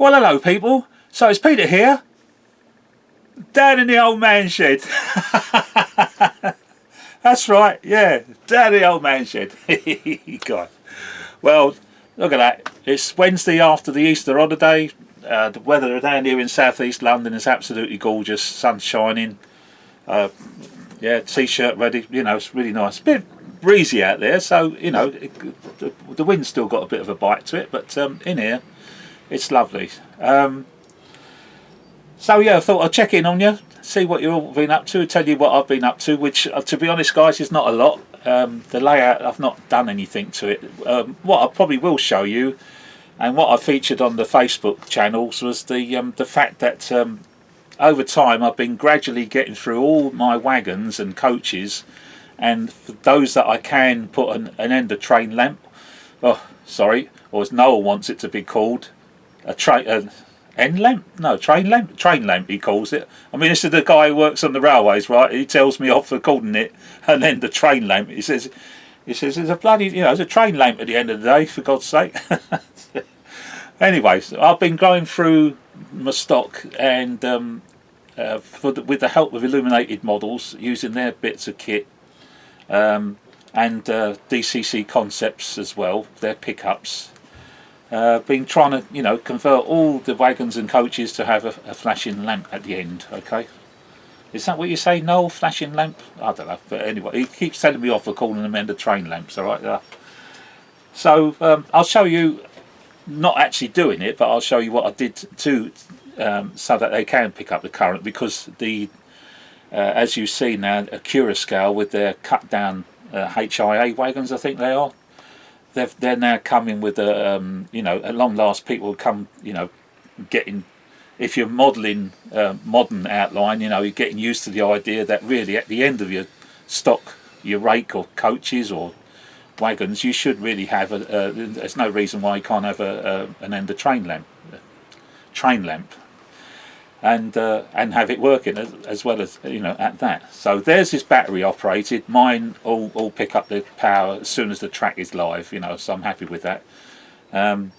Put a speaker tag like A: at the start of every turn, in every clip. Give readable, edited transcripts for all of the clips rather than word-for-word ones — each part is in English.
A: Well, hello people. So it's Peter here, down in the old man shed. That's right, yeah, down in the old man shed. God. Well, look at that. It's Wednesday after the Easter holiday. The weather down here in southeast London is absolutely gorgeous. Sun's shining. Yeah, t-shirt ready. You know, it's really nice. A bit breezy out there, so you know the wind's still got a bit of a bite to it. But in here, it's lovely. So yeah, I thought I'd check in on you, see what you've all been up to, tell you what I've been up to, which to be honest guys is not a lot. The layout, I've not done anything to it. What I probably will show you, and what I featured on the Facebook channels, was the fact that over time I've been gradually getting through all my wagons and coaches, and for those that I can put an end of train lamp, or as Noel wants it to be called, end lamp? No, train lamp? Train lamp he calls it. I mean, this is the guy who works on the railways, right? He tells me off for calling it and then the train lamp. He says it's a bloody, you know, it's a train lamp at the end of the day, for God's sake. Anyways, I've been going through my stock and with the help of Illuminated Models, using their bits of kit and DCC Concepts as well, their pickups. Been trying to, you know, convert all the wagons and coaches to have a flashing lamp at the end. Okay, is that what you say, Noel? Flashing lamp? I don't know, but anyway, he keeps telling me off for calling them end of train lamps. All right, so I'll show you, not actually doing it, but I'll show you what I did to so that they can pick up the current, because the as you see now, Acura scale with their cut down HIA wagons, I think they are. They're now coming with a, you know, at long last people come, you know, getting, if you're modelling modern outline, you know, you're getting used to the idea that really at the end of your stock, your rake or coaches or wagons, you should really have there's no reason why you can't have an end of train lamp, and have it working as well as, you know, at that. So theirs is battery operated. Mine all pick up the power as soon as the track is live, you know, so I'm happy with that. But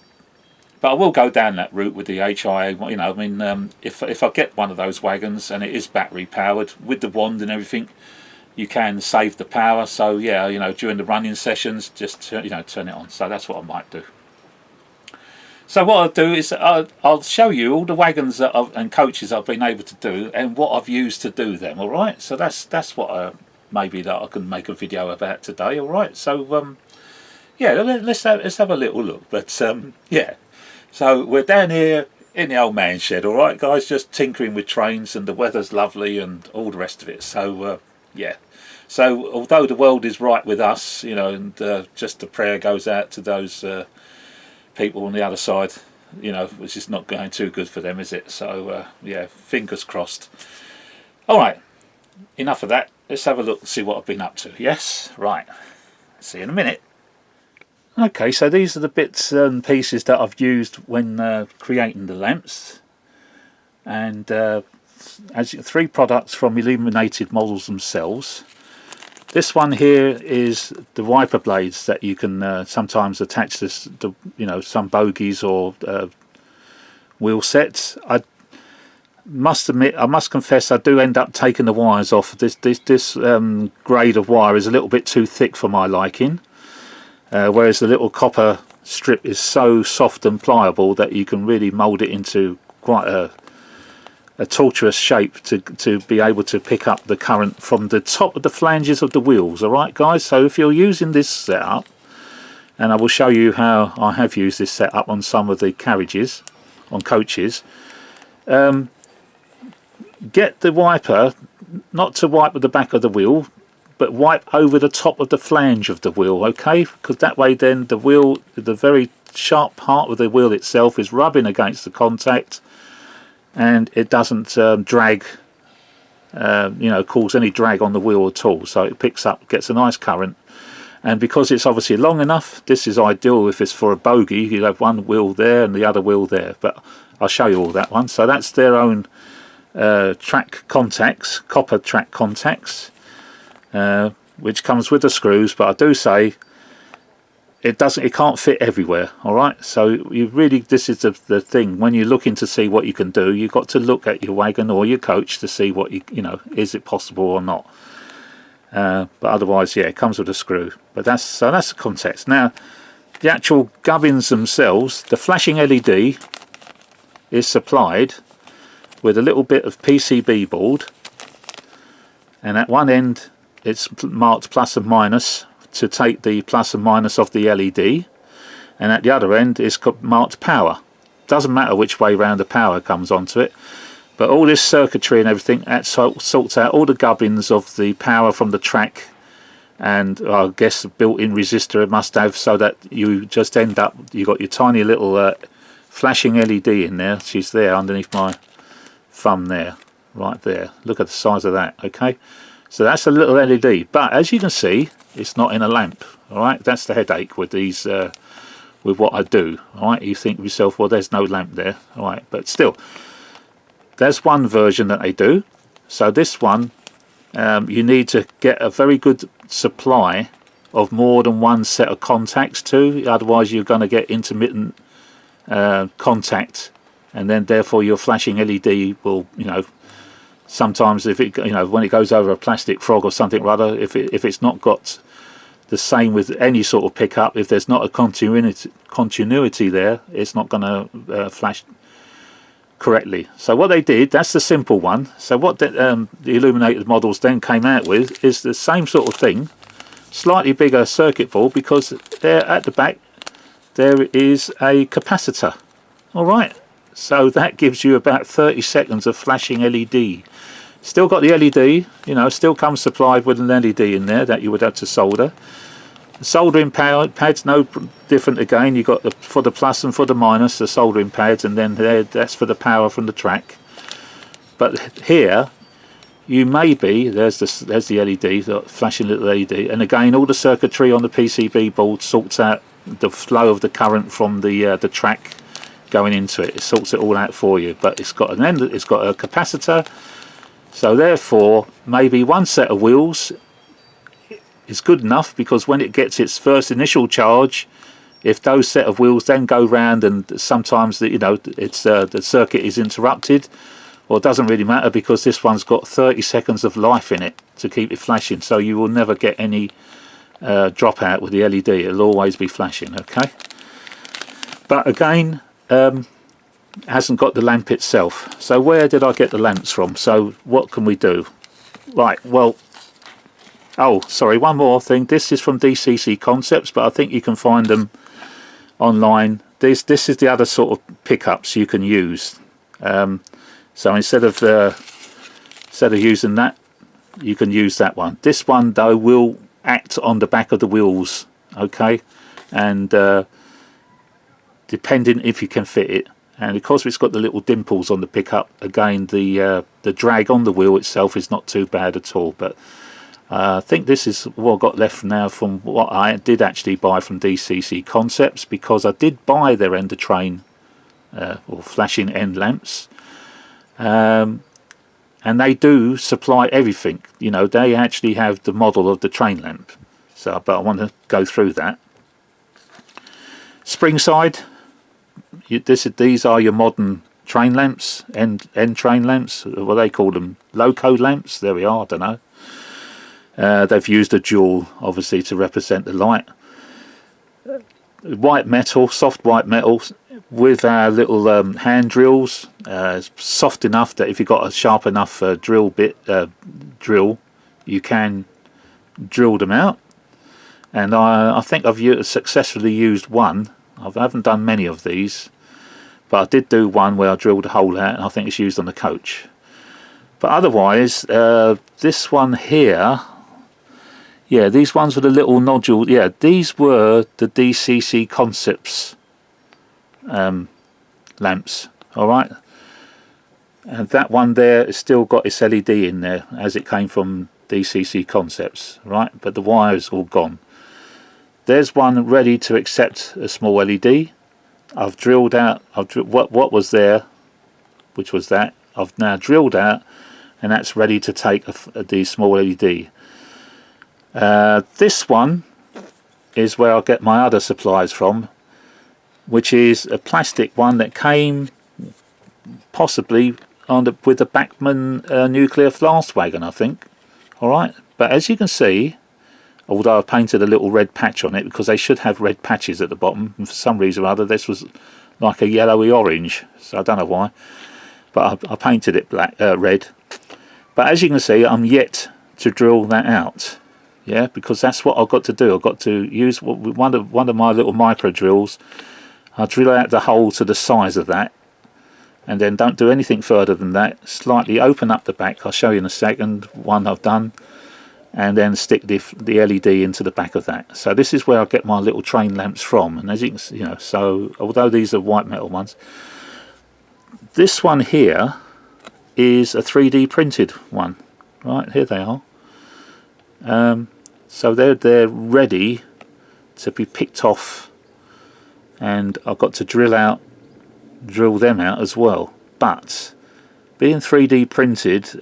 A: I will go down that route with the HIA, you know. I mean, if I get one of those wagons and it is battery powered with the wand and everything, you can save the power. So yeah, you know, during the running sessions, just you know, turn it on. So that's what I might do. So what I'll do is I'll show you all the wagons that and coaches I've been able to do and what I've used to do them. All right, so that's what maybe that I can make a video about today. All right, so yeah, let's have a little look. But yeah, so we're down here in the old man shed. All right, guys, just tinkering with trains, and the weather's lovely and all the rest of it. So yeah. So although the world is right with us, you know, and just a prayer goes out to those people on the other side, you know, which is not going too good for them, is it? So yeah, fingers crossed. All right, enough of that. Let's have a look and see what I've been up to. Yes, right, see you in a minute. Okay, so these are the bits and pieces that I've used when creating the lamps, and as 3 products from Illuminated Models themselves. This one here is the wiper blades that you can sometimes attach this to, you know, some bogies or wheel sets. I must admit, I must confess, I do end up taking the wires off. This grade of wire is a little bit too thick for my liking, whereas the little copper strip is so soft and pliable that you can really mould it into quite a tortuous shape to be able to pick up the current from the top of the flanges of the wheels. All right, guys, so if you're using this setup, and I will show you how I have used this setup on some of the carriages, on coaches, get the wiper not to wipe at the back of the wheel, but wipe over the top of the flange of the wheel, okay? Because that way then the wheel, the very sharp part of the wheel itself is rubbing against the contact, and it doesn't drag, you know, cause any drag on the wheel at all. So it picks up, gets a nice current, and because it's obviously long enough, this is ideal if it's for a bogie. You have one wheel there and the other wheel there, but I'll show you all that one. So that's their own track contacts, copper track contacts, which comes with the screws. But I do say it can't fit everywhere. All right, so you really, this is the thing when you're looking to see what you can do, you've got to look at your wagon or your coach to see what you know, is it possible or not. But otherwise, yeah, it comes with a screw. But that's the context. Now the actual gubbins themselves, the flashing LED is supplied with a little bit of PCB board, and at one end it's marked plus and minus to take the plus and minus of the LED, and at the other end is marked power. Doesn't matter which way round the power comes onto it, but all this circuitry and everything that sorts out all the gubbins of the power from the track, and I guess the built-in resistor it must have, so that you just end up, you got your tiny little flashing LED in there. She's there underneath my thumb there, right there. Look at the size of that. Okay, so that's a little LED, but as you can see, it's not in a lamp. All right, that's the headache with these, with what I do. All right, you think to yourself, well, there's no lamp there. All right, but still, there's one version that they do. So this one, you need to get a very good supply of more than one set of contacts too, otherwise you're going to get intermittent contact, and then therefore your flashing LED will, you know, sometimes if it, you know, when it goes over a plastic frog or something rather, if it's not got the same with any sort of pickup, if there's not a continuity there, it's not going to flash correctly. So what they did, that's the simple one. So what the illuminated models then came out with is the same sort of thing, slightly bigger circuit board, because there at the back there is a capacitor. All right, so that gives you about 30 seconds of flashing LED. Still got the LED, you know, still comes supplied with an LED in there that you would have to solder. The soldering pads, no different again. You got for the plus and for the minus, the soldering pads, and then there, that's for the power from the track. But here, you may be, there's the LED, the flashing little LED, and again, all the circuitry on the PCB board sorts out the flow of the current from the track going into it. It sorts it all out for you. But it's got an end, it's got a capacitor, so therefore maybe one set of wheels is good enough, because when it gets its first initial charge, if those set of wheels then go round and sometimes the, you know, it's the circuit is interrupted, well, it doesn't really matter, because this one's got 30 seconds of life in it to keep it flashing, so you will never get any dropout with the LED. It'll always be flashing. Okay, but again, hasn't got the lamp itself. So where did I get the lamps from? So what can we do? Right, well, oh, sorry, one more thing. This is from DCC Concepts, but I think you can find them online. This is the other sort of pickups you can use. So instead of using that, you can use that one. This one though will act on the back of the wheels, okay, and depending if you can fit it. And because it's got the little dimples on the pickup, again the drag on the wheel itself is not too bad at all. But I think this is what I've got left now from what I did actually buy from DCC Concepts, because I did buy their end of train or flashing end lamps, and they do supply everything. You know, they actually have the model of the train lamp. So, but I want to go through that. Springside. These are your modern train lamps, end train lamps. What they call them, loco lamps. There we are. I don't know. They've used a jewel, obviously, to represent the light. White metal, soft white metal, with our little hand drills. It's soft enough that if you've got a sharp enough drill, you can drill them out. And I think I've successfully used one. I haven't done many of these, but I did do one where I drilled a hole out, and I think it's used on the coach. But otherwise, this one here, yeah, these ones with the little nodule, yeah, these were the DCC Concepts lamps, alright? And that one there has still got its LED in there, as it came from DCC Concepts, right? But the wire's all gone. There's one ready to accept a small LED. I've drilled out what was there, which was that. I've now drilled out, and that's ready to take the small LED. This one is where I get my other supplies from, which is a plastic one that came possibly with the Bachmann nuclear flask wagon, I think. Alright, but as you can see, although I painted a little red patch on it because they should have red patches at the bottom, and for some reason or other this was like a yellowy orange, so I don't know why, but I painted it black, red. But as you can see, I'm yet to drill that out, yeah, because that's what I've got to do. I've got to use one of my little micro drills. I'll drill out the hole to the size of that, and then don't do anything further than that. Slightly open up the back, I'll show you in a second, one I've done, and then stick the LED into the back of that. So this is where I get my little train lamps from, and as you can see, so although these are white metal ones, this one here is a 3D printed one. Right, here they are. So they're ready to be picked off, and I've got to drill them out as well. But being 3D printed,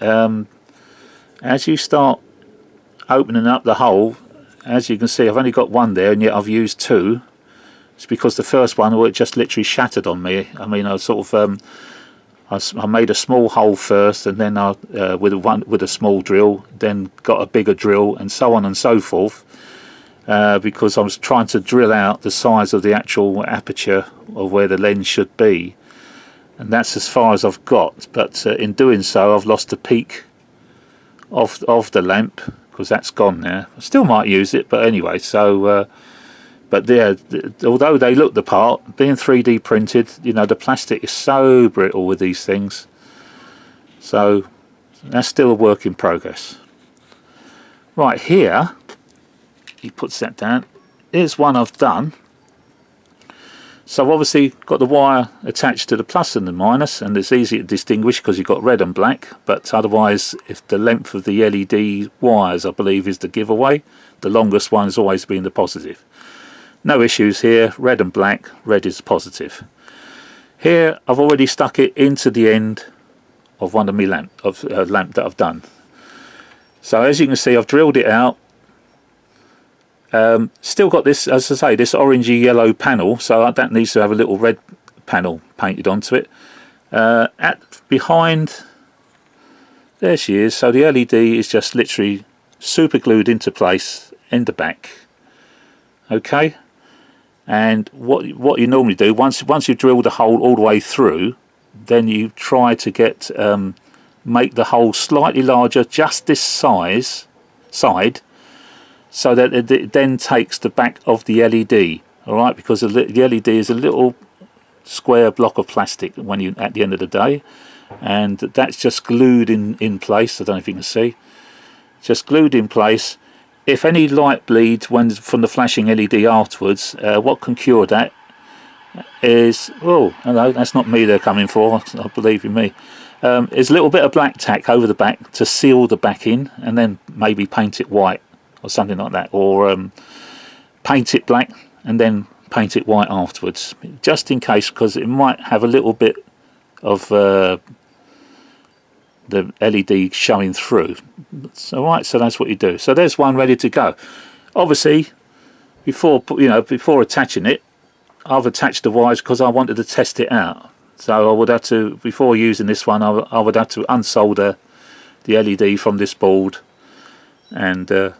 A: as you start opening up the hole, as you can see, I've only got one there, and yet I've used two. It's because the first one, well, it just literally shattered on me. I mean, I sort of I made a small hole first, and then I with a small drill, then got a bigger drill, and so on and so forth, because I was trying to drill out the size of the actual aperture of where the lens should be, and that's as far as I've got. But in doing so, I've lost the peak of the lamp, because that's gone now. I still might use it, but anyway. So, but yeah, although they look the part, being 3D printed, the plastic is so brittle with these things. So that's still a work in progress. Right here, he puts that down. Here's one I've done. So I've obviously got the wire attached to the plus and the minus, and it's easy to distinguish because you've got red and black. But otherwise, if the length of the LED wires, I believe, is the giveaway, the longest one has always been the positive. No issues here, red and black, red is positive. Here I've already stuck it into the end of one of my lamp that I've done. So as you can see, I've drilled it out. Still got this, as I say, this orangey yellow panel, so that needs to have a little red panel painted onto it. Behind, there she is. So the LED is just literally super glued into place in the back. Okay, and what you normally do, once you drill the hole all the way through, then you try to make the hole slightly larger, just this side, so that it then takes the back of the LED. All right, because the LED is a little square block of plastic at the end of the day, and that's just glued in place. I don't know if you can see, just glued in place. If any light bleeds from the flashing LED afterwards, what can cure that is, oh, hello, that's not me they're coming for, I believe in me, is a little bit of black tack over the back to seal the back in, and then maybe paint it white or something like that, or paint it black and then paint it white afterwards, just in case, because it might have a little bit of the LED showing through. So right, so that's what you do. So there's one ready to go. Obviously, before attaching it, I've attached the wires because I wanted to test it out. So I would have to, before using this one, I would have to unsolder the LED from this board, and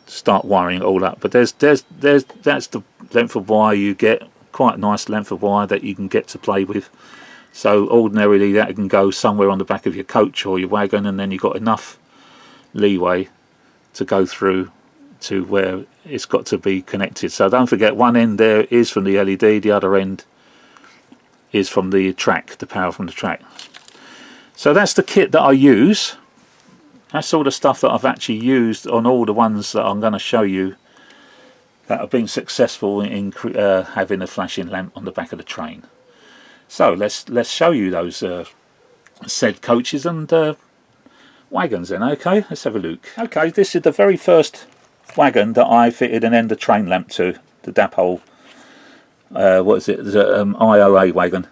A: start wiring it all up. But that's the length of wire you get. Quite a nice length of wire that you can get to play with. So ordinarily that can go somewhere on the back of your coach or your wagon, and then you've got enough leeway to go through to where it's got to be connected. So don't forget, one end there is from the LED, the other end is from the track, the power from the track. So that's the kit that I use. That's all the stuff that I've actually used on all the ones that I'm going to show you that have been successful in having a flashing lamp on the back of the train. So let's show you those said coaches and wagons then. Okay, let's have a look. Okay, this is the very first wagon that I fitted an Ender train lamp to, the Dapol. What is it? The IOA wagon.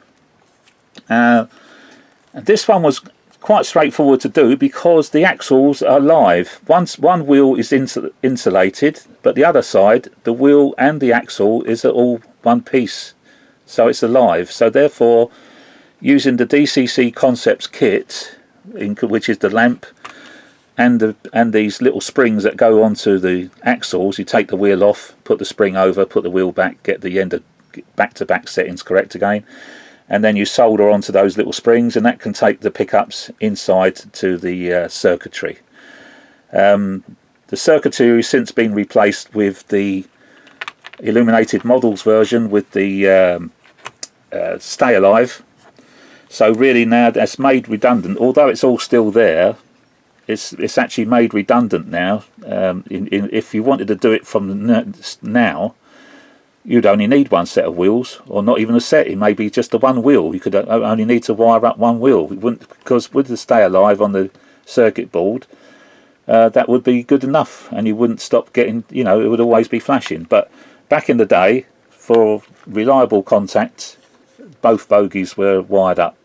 A: And this one was quite straightforward to do because the axles are live. One wheel is insulated, but the other side, the wheel and the axle is all one piece, so it's alive. So therefore, using the DCC Concepts kit, which is the lamp and these little springs that go onto the axles, you take the wheel off, put the spring over, put the wheel back, get the end of back-to-back settings correct again, and then you solder onto those little springs, and that can take the pickups inside to the circuitry. The circuitry has since been replaced with the Illuminated Models version with the Stay Alive. So really now that's made redundant, although it's all still there. It's actually made redundant now. If you wanted to do it from now, you'd only need one set of wheels, or not even a set. It may be just the one wheel. You could only need to wire up one wheel. It wouldn't, because with the Stay Alive on the circuit board, that would be good enough, and you wouldn't stop getting, it would always be flashing. But back in the day, for reliable contact, both bogies were wired up.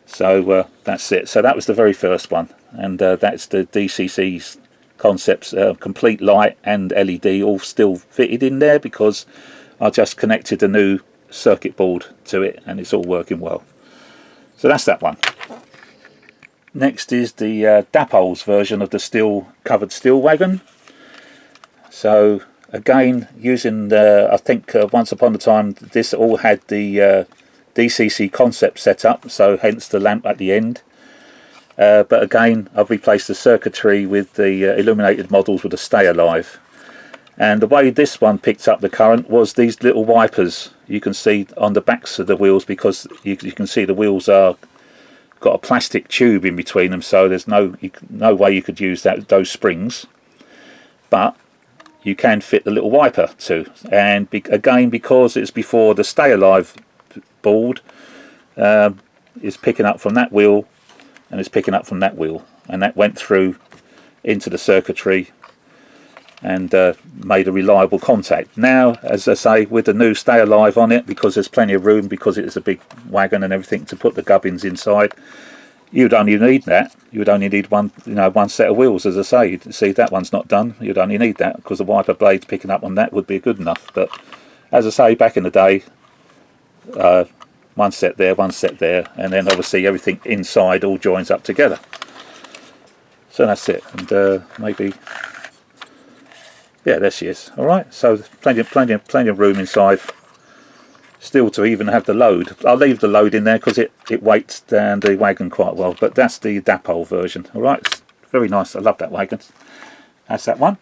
A: So that's it. So that was the very first one, and that's the DCC Concepts complete light and LED all still fitted in there, because I just connected a new circuit board to it and it's all working well. So that's that one. Next is the Dapol's version of the covered steel wagon. So again, using I think once upon a time this all had the DCC Concept set up, so hence the lamp at the end. But again, I've replaced the circuitry with the Illuminated Models with a Stay Alive. And the way this one picked up the current was these little wipers you can see on the backs of the wheels, because you can see the wheels are got a plastic tube in between them, so there's no way you could use those springs. But you can fit the little wiper too. And again, because it's before the Stay Alive board is picking up from that wheel, and it's picking up from that wheel, and that went through into the circuitry and made a reliable contact. Now, as I say, with the new Stay Alive on it, because there's plenty of room, because it's a big wagon and everything to put the gubbins inside, you'd only need that. You would only need one set of wheels. As I say, you see that one's not done. You'd only need that, because the wiper blades picking up on that would be good enough. But as I say, back in the day, one set there, and then obviously everything inside all joins up together. So that's it. And maybe, yeah, there she is. All right. So plenty of room inside, still to even have the load. I'll leave the load in there because it weights down the wagon quite well. But that's the Dapol version. All right. It's very nice. I love that wagon. That's that one.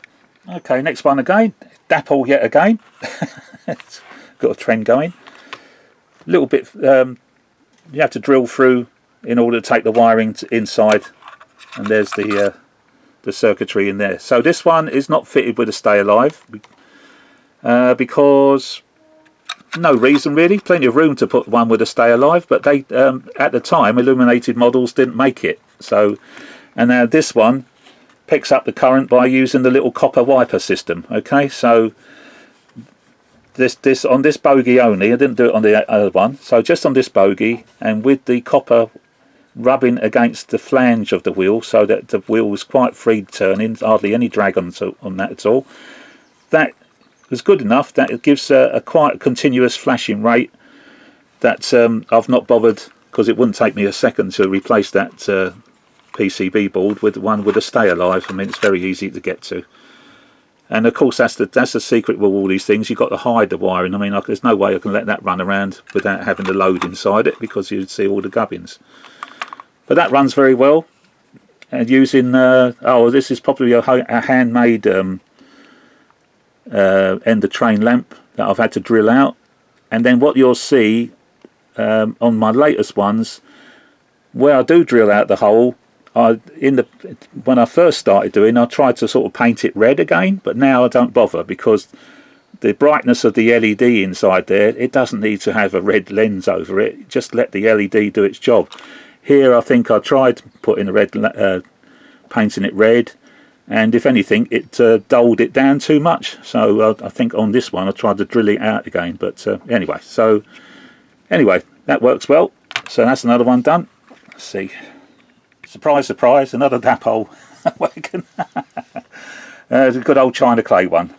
A: Okay. Next one again. Dapol yet again. It's got a trend going. Little bit you have to drill through in order to take the wiring inside, and there's the circuitry in there. So this one is not fitted with a Stay Alive because no reason really. Plenty of room to put one with a Stay Alive, but they at the time Illuminated Models didn't make it. So, and now this one picks up the current by using the little copper wiper system. Okay, so this on this bogie only. I didn't do it on the other one. So just on this bogie, and with the copper rubbing against the flange of the wheel, so that the wheel was quite free turning, hardly any drag on that at all. That was good enough. That it gives a quite continuous flashing rate. That I've not bothered, because it wouldn't take me a second to replace that PCB board with one with a Stay Alive. I mean, it's very easy to get to. And of course, that's the secret with all these things. You've got to hide the wiring. I mean, there's no way I can let that run around without having the load inside it, because you'd see all the gubbins. But that runs very well. And using this is probably a handmade end of train lamp that I've had to drill out. And then what you'll see on my latest ones, where I do drill out the hole, when I first started doing, I tried to sort of paint it red again, but now I don't bother, because the brightness of the LED inside there, it doesn't need to have a red lens over it. Just let the LED do its job. Here I think I tried putting a red painting it red, and if anything it dulled it down too much. So I think on this one I tried to drill it out again, but anyway, that works well. So that's another one done. Let's see. surprise, surprise, another Dapol wagon. It's a good old China clay one.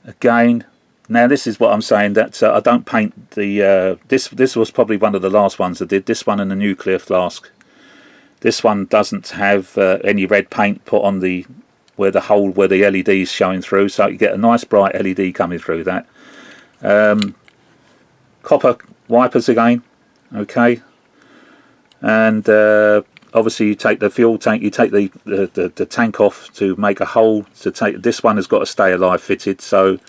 A: Again, now this is what I'm saying, that I don't paint the this was probably one of the last ones I did, this one in the nuclear flask. This one doesn't have any red paint put on the where the LED is showing through, so you get a nice bright LED coming through that. Copper wipers again, okay, and obviously you take the fuel tank, you take the tank off to make a hole to take. This one has got a stay alive fitted, so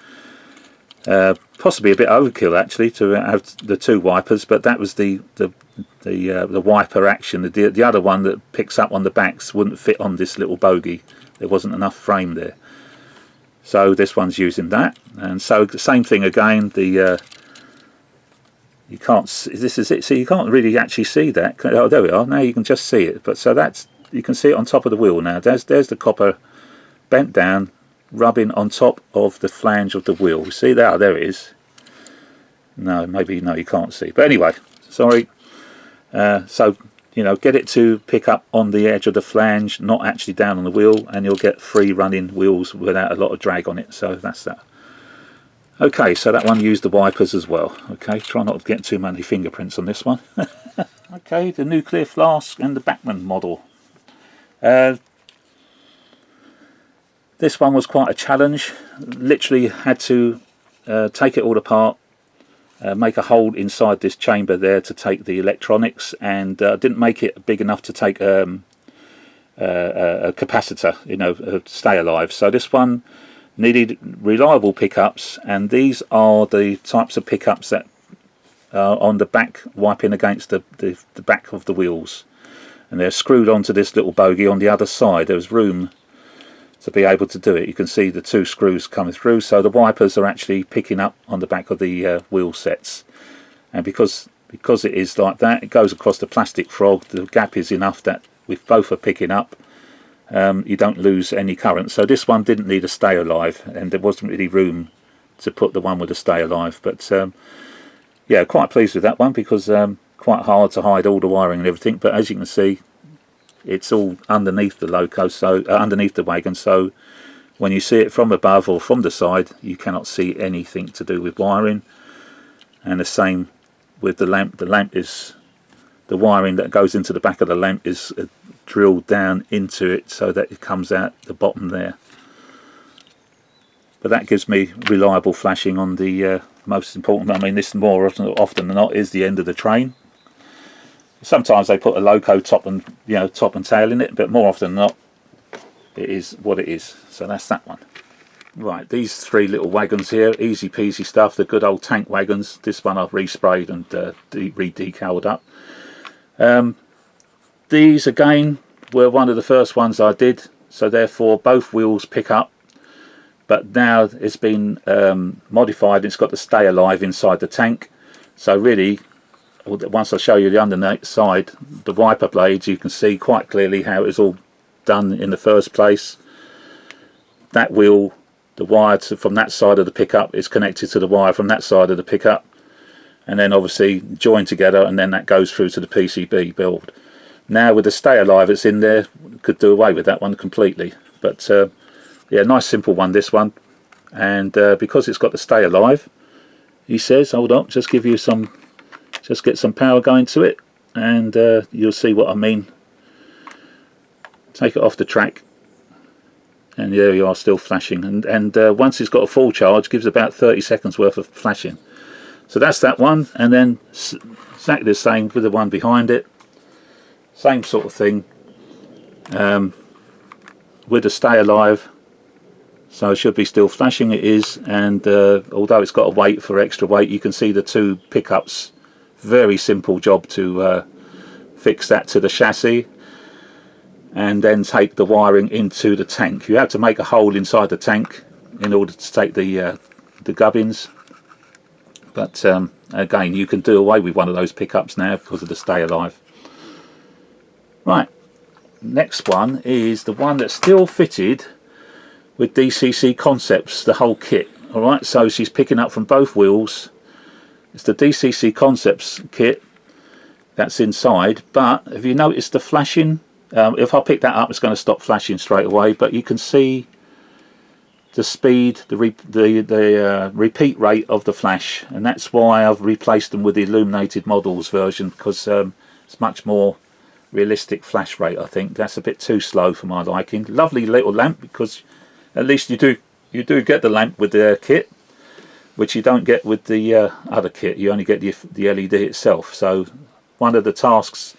A: possibly a bit overkill actually to have the two wipers, but that was the wiper action. The other one that picks up on the backs wouldn't fit on this little bogie. There wasn't enough frame there, so this one's using that. And so the same thing again. The you can't. This is it. So you can't really actually see that. Oh, there we are. Now you can just see it. But so that's, you can see it on top of the wheel now. There's the copper bent down, rubbing on top of the flange of the wheel. See there? There it is. No, maybe no, you can't see. But anyway, sorry. So you know, get it to pick up on the edge of the flange, not actually down on the wheel, and you'll get free running wheels without a lot of drag on it. So that's that. Okay, so that one used the wipers as well. Okay, try not to get too many fingerprints on this one. Okay, the nuclear flask and the Bachmann model. This one was quite a challenge. Literally had to take it all apart, make a hole inside this chamber there to take the electronics, and didn't make it big enough to take a capacitor, you know, to stay alive. So this one needed reliable pickups, and these are the types of pickups that are on the back, wiping against the back of the wheels, and they're screwed onto this little bogie on the other side. There's room to be able to do it. You can see the two screws coming through, so the wipers are actually picking up on the back of the wheel sets, and because it is like that, it goes across the plastic frog. The gap is enough that if both are picking up, you don't lose any current. So this one didn't need a stay alive, and there wasn't really room to put the one with a stay alive. But yeah, quite pleased with that one, because quite hard to hide all the wiring and everything. But as you can see, it's all underneath the loco, so underneath the wagon. So when you see it from above or from the side, you cannot see anything to do with wiring. And the same with the lamp. The lamp is, the wiring that goes into the back of the lamp is drilled down into it so that it comes out the bottom there. But that gives me reliable flashing on the most important. I mean, this more often than not is the end of the train. Sometimes they put a loco top and tail in it, but more often than not, it is what it is. So that's that one. Right, these three little wagons here, easy peasy stuff. The good old tank wagons. This one I've resprayed and re-decaled up. These again were one of the first ones I did, so therefore both wheels pick up, but now it's been modified. It's got the stay alive inside the tank, so really once I show you the underneath side, the wiper blades, you can see quite clearly how it was all done in the first place. That wheel, the wire from that side of the pickup is connected to the wire from that side of the pickup, and then obviously joined together, and then that goes through to the PCB build. Now with the stay alive it's in there, could do away with that one completely. But yeah, nice simple one, this one. And because it's got the stay alive, he says, hold on, just give you some, just get some power going to it, and you'll see what I mean. Take it off the track, and there you are, still flashing. And once it's got a full charge, gives about 30 seconds worth of flashing. So that's that one. And then exactly the same with the one behind it. Same sort of thing, with the stay alive, so it should be still flashing. It is, and although it's got a weight for extra weight, you can see the two pickups. Very simple job to fix that to the chassis, and then take the wiring into the tank. You have to make a hole inside the tank in order to take the gubbins, but again, you can do away with one of those pickups now because of the stay alive. Right, next one is the one that's still fitted with DCC Concepts, the whole kit. Alright, so she's picking up from both wheels. It's the DCC Concepts kit, that's inside. But have you noticed the flashing? If I pick that up, it's going to stop flashing straight away, but you can see the speed, the repeat rate of the flash, and that's why I've replaced them with the illuminated models version, because it's much more realistic flash rate. I think that's a bit too slow for my liking. Lovely little lamp, because at least you do get the lamp with the kit, which you don't get with the other kit. You only get the LED itself. So one of the tasks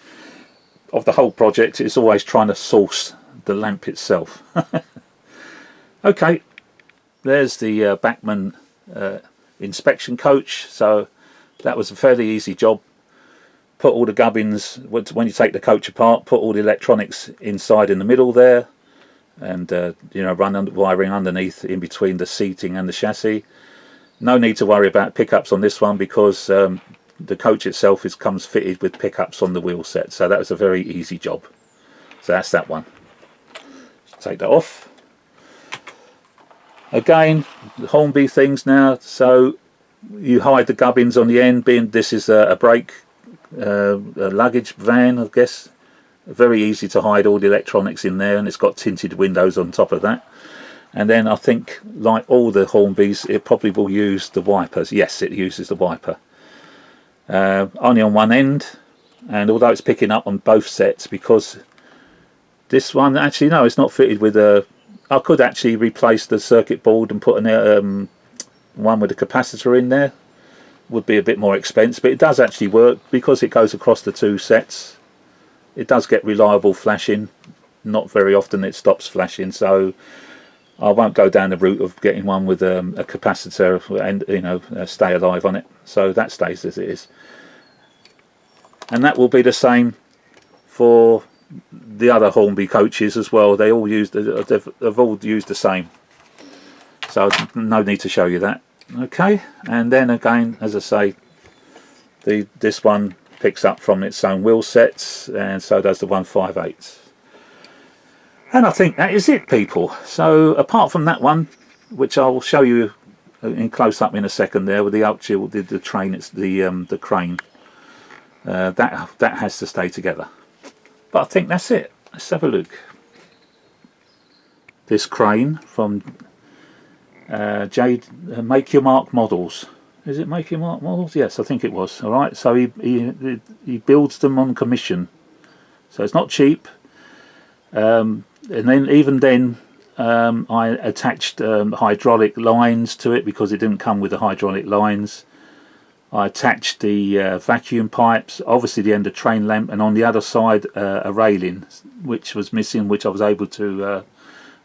A: of the whole project is always trying to source the lamp itself. Okay, there's the Bachmann inspection coach. So that was a fairly easy job. Put all the gubbins, when you take the coach apart, put all the electronics inside in the middle there, and run wiring underneath in between the seating and the chassis. No need to worry about pickups on this one, because the coach itself comes fitted with pickups on the wheel set, so that was a very easy job. So that's that one. Take that off. Again, the Hornby things now. So you hide the gubbins on the end, being this is a brake a luggage van, I guess. Very easy to hide all the electronics in there, and it's got tinted windows on top of that. And then I think, like all the Hornbys, it probably will use the wipers. Yes, it uses the wiper. Only on one end, and although it's picking up on both sets, because this one, actually no, it's not fitted with a... I could actually replace the circuit board and put one with a capacitor in there. Would be a bit more expensive, but it does actually work, because it goes across the two sets. It does get reliable flashing. Not very often it stops flashing, so I won't go down the route of getting one with a capacitor and stay alive on it. So that stays as it is, and that will be the same for the other Hornby coaches as well. They've all used the same, so no need to show you that. Okay, and then again, as I say, this one picks up from its own wheel sets, and so does the 1/5/8. And I think that is it, people. So apart from that one, which I'll show you in close up in a second, there with the Upchill, the train, it's the crane. That has to stay together. But I think that's it. Let's have a look. This crane from Jade Make Your Mark Models. Is it Make Your Mark Models? Yes, I think it was. All right. So he builds them on commission. So it's not cheap. And then even then, I attached hydraulic lines to it, because it didn't come with the hydraulic lines. I attached the vacuum pipes, obviously the end of train lamp, and on the other side a railing which was missing, which I was able to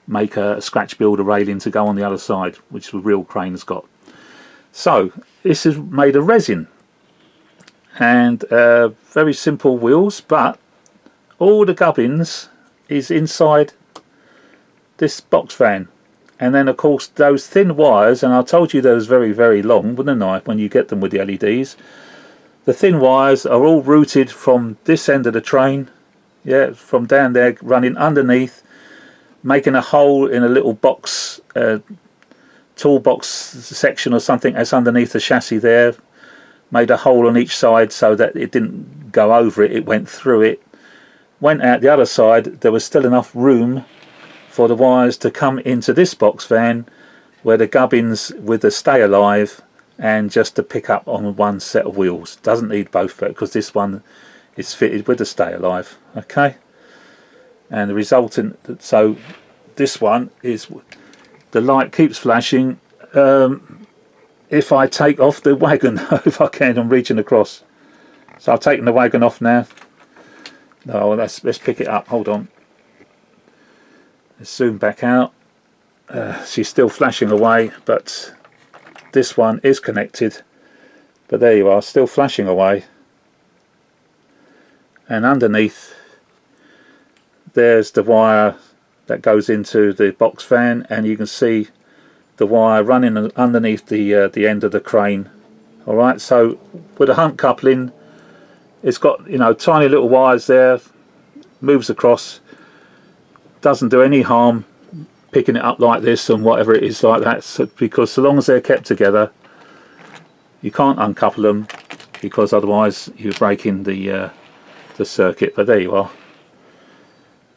A: make a scratch builder railing to go on the other side, which the real crane has got. So this is made of resin, and very simple wheels, but all the gubbins is inside this box fan. And then of course those thin wires, and I told you those very, very long, wouldn't I, when you get them with the LEDs. The thin wires are all routed from this end of the train, yeah, from down there, running underneath, making a hole in a little box, toolbox section or something that's underneath the chassis there. Made a hole on each side so that it didn't go over it, it went through it. Went out the other side, there was still enough room for the wires to come into this box van, where the gubbins with the stay alive, and just to pick up on one set of wheels. Doesn't need both, because this one is fitted with the stay alive. Okay, and the resultant, so this one is, the light keeps flashing if I take off the wagon. If I can, I'm reaching across. So I've taken the wagon off now. No, let's pick it up. Hold on. Let's zoom back out. She's still flashing away, but this one is connected. But there you are, still flashing away. And underneath, there's the wire that goes into the box fan, and you can see the wire running underneath the end of the crane. All right, so with a hunt coupling, it's got, tiny little wires there, moves across, doesn't do any harm picking it up like this and whatever it is like that, so, because so long as they're kept together, you can't uncouple them, because otherwise you're breaking the the circuit, but there you are.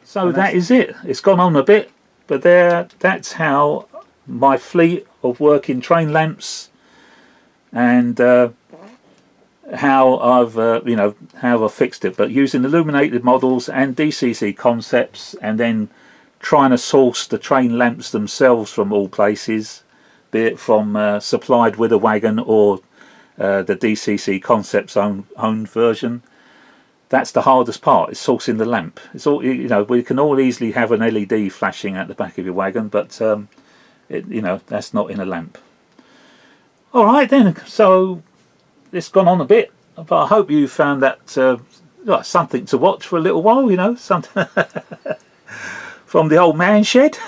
A: So that is it. It's gone on a bit, but that's how my fleet of working train lamps, and how I've how I've fixed it. But using illuminated models and DCC concepts, and then trying to source the train lamps themselves from all places, be it from supplied with a wagon or the DCC concepts own version. That's the hardest part, is sourcing the lamp. It's all, we can all easily have an LED flashing at the back of your wagon, but that's not in a lamp. All right then, so it's gone on a bit, but I hope you found that something to watch for a little while. Something from the old man shed.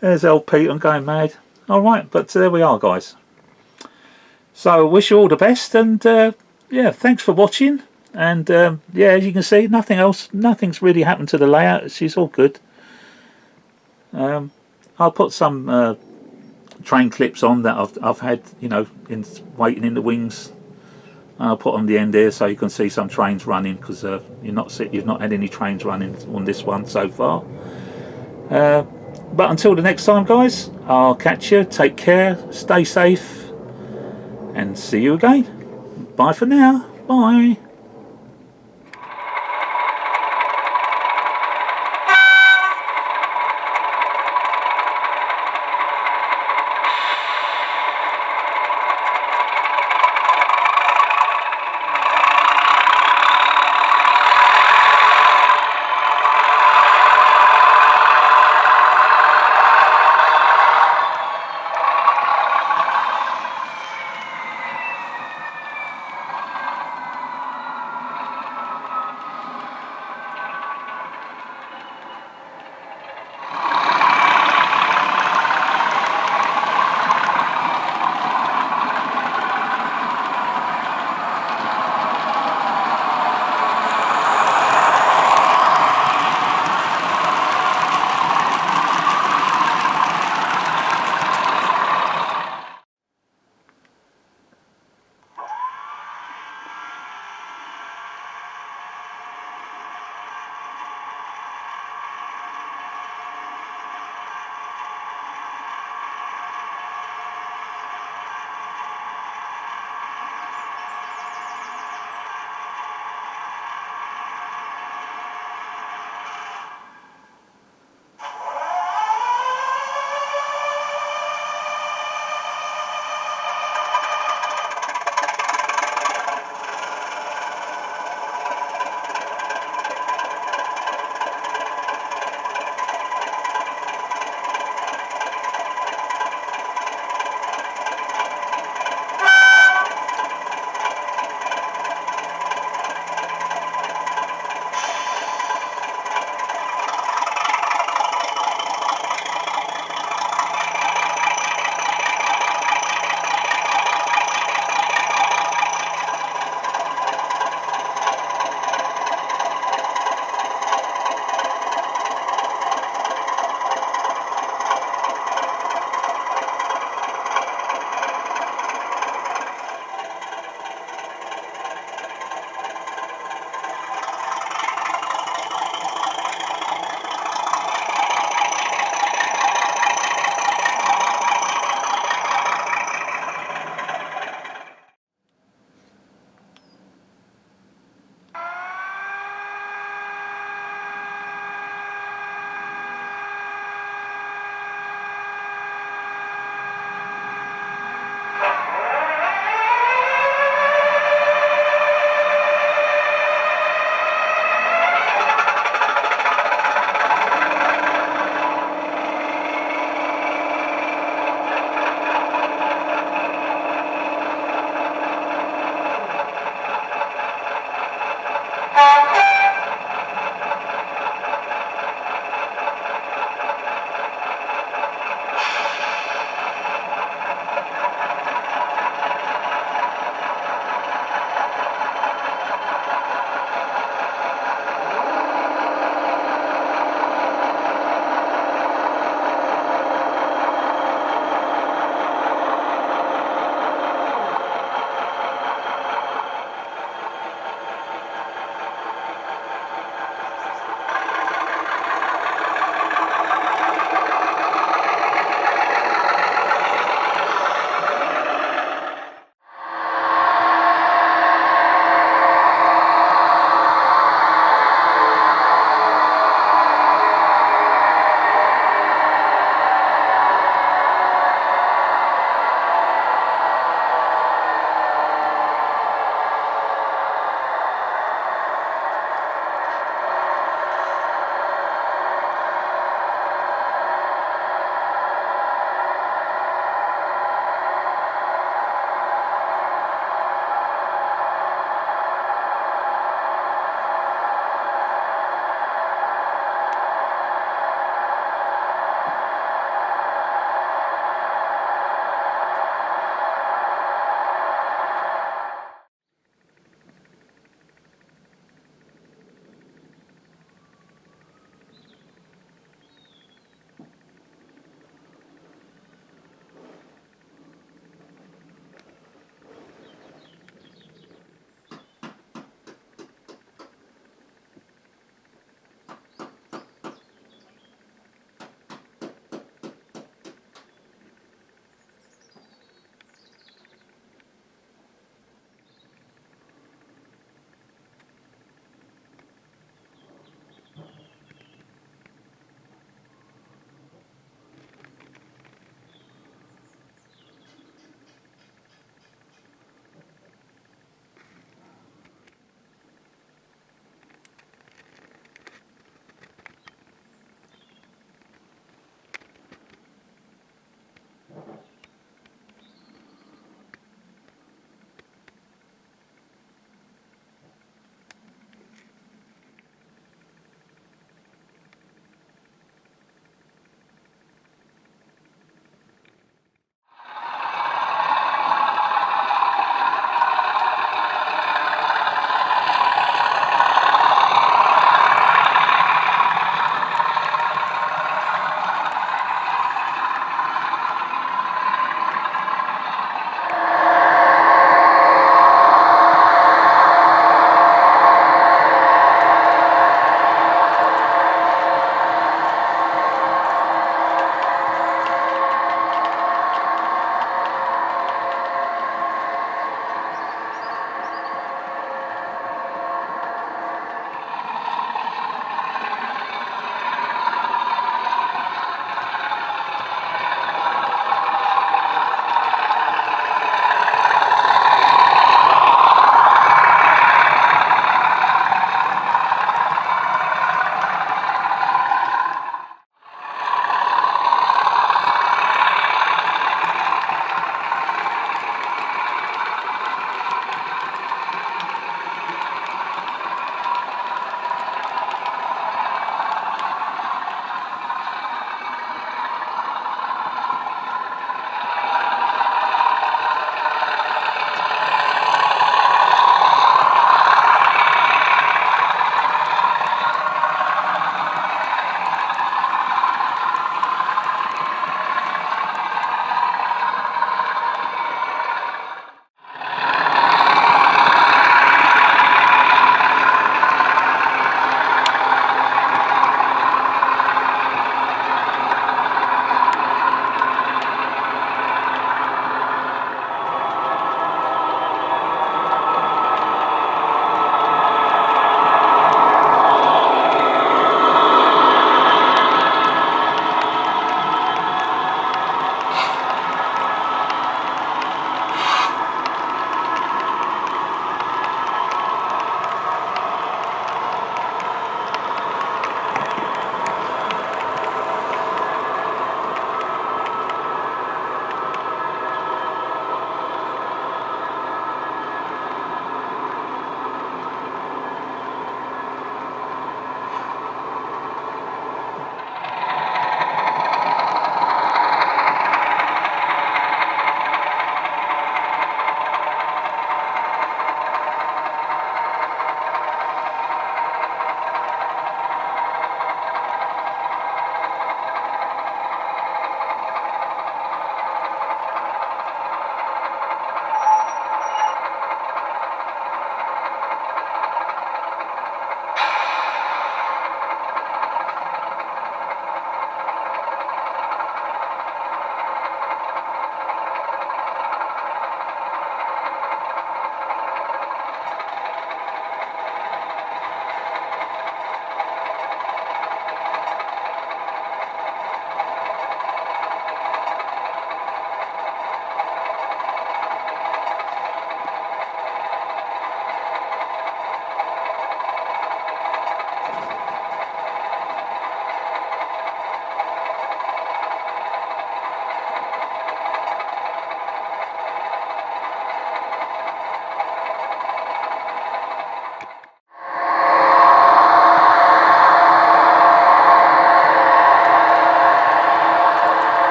A: There's old Pete, I'm going mad. All right, but there we are, guys. So wish you all the best, and thanks for watching. And as you can see, nothing's really happened to the layout. It's all good. I'll put some train clips on that I've had, waiting in the wings. I'll put on the end here so you can see some trains running, because you've not had any trains running on this one so far. But until the next time, guys, I'll catch you. Take care, stay safe, and see you again. Bye for now. Bye.